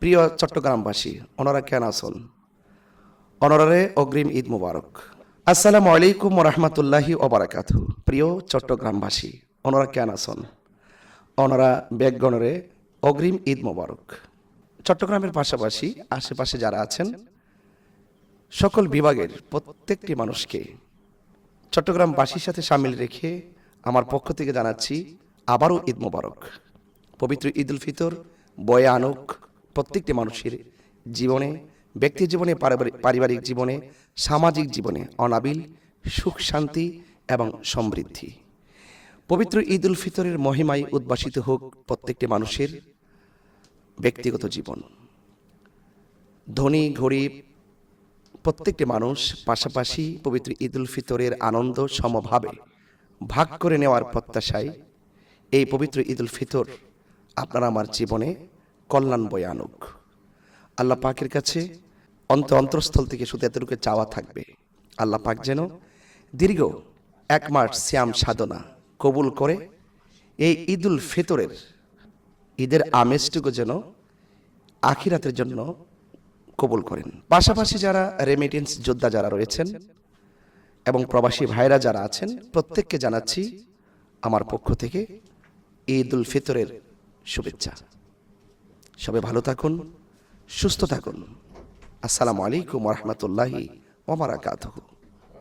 প্রিয় চট্টগ্রামবাসী, ওনারা কেন আসুন, অনরারে অগ্রিম ঈদ মুবারক। আসসালামু আলাইকুম রহমতুল্লাহি ওবারাকাতু। প্রিয় চট্টগ্রামবাসী, ওনারা কেন আসুন, ওনারা বেগগণরে অগ্রিম ঈদ মুবারক। চট্টগ্রামের পাশাপাশি আশেপাশে যারা আছেন সকল বিভাগের প্রত্যেকটি মানুষকে চট্টগ্রামবাসীর সাথে সামিল রেখে আমার পক্ষ থেকে জানাচ্ছি আবারও ঈদ মুবারক। পবিত্র ঈদ উল ফিতর বয়ে আনুক প্রত্যেকটি মানুষের জীবনে, ব্যক্তি জীবনে, পারিবারিক জীবনে, সামাজিক জীবনে অনাবিল সুখ, শান্তি এবং সমৃদ্ধি। পবিত্র ঈদ উল ফিতরের মহিমায় উদ্ভাসিত হোক প্রত্যেকটি মানুষের ব্যক্তিগত জীবন। ধনী গরিব প্রত্যেকটি মানুষ পাশাপাশি পবিত্র ঈদ উল ফিতরের আনন্দ সমভাবে ভাগ করে নেওয়ার প্রত্যাশায় এই পবিত্র ঈদ উল ফিতর আপনার আমার জীবনে কল্যাণ বয়ে আনুক। আল্লাহ পাকের কাছে অন্তরস্থল থেকে শুধু এতটুকু চাওয়া থাকবে, আল্লাহ পাক যেন দীর্ঘ 1 মাস শ্যাম সাধনা কবুল করে এই ঈদ উল ফিতরের ঈদের আমেজটুকু যেন আখিরাতের জন্য কবুল করেন। পাশাপাশি যারা রেমিটেন্স যোদ্ধা যারা রয়েছেন এবং প্রবাসী ভাইরা যারা আছেন প্রত্যেককে জানাচ্ছি আমার পক্ষ থেকে ঈদ উল ফিতরের শুভেচ্ছা। সবাই ভালো থাকুন, সুস্থ থাকুন। আসসালামু আলাইকুম ওয়া রাহমাতুল্লাহি ওয়া বারাকাতুহু।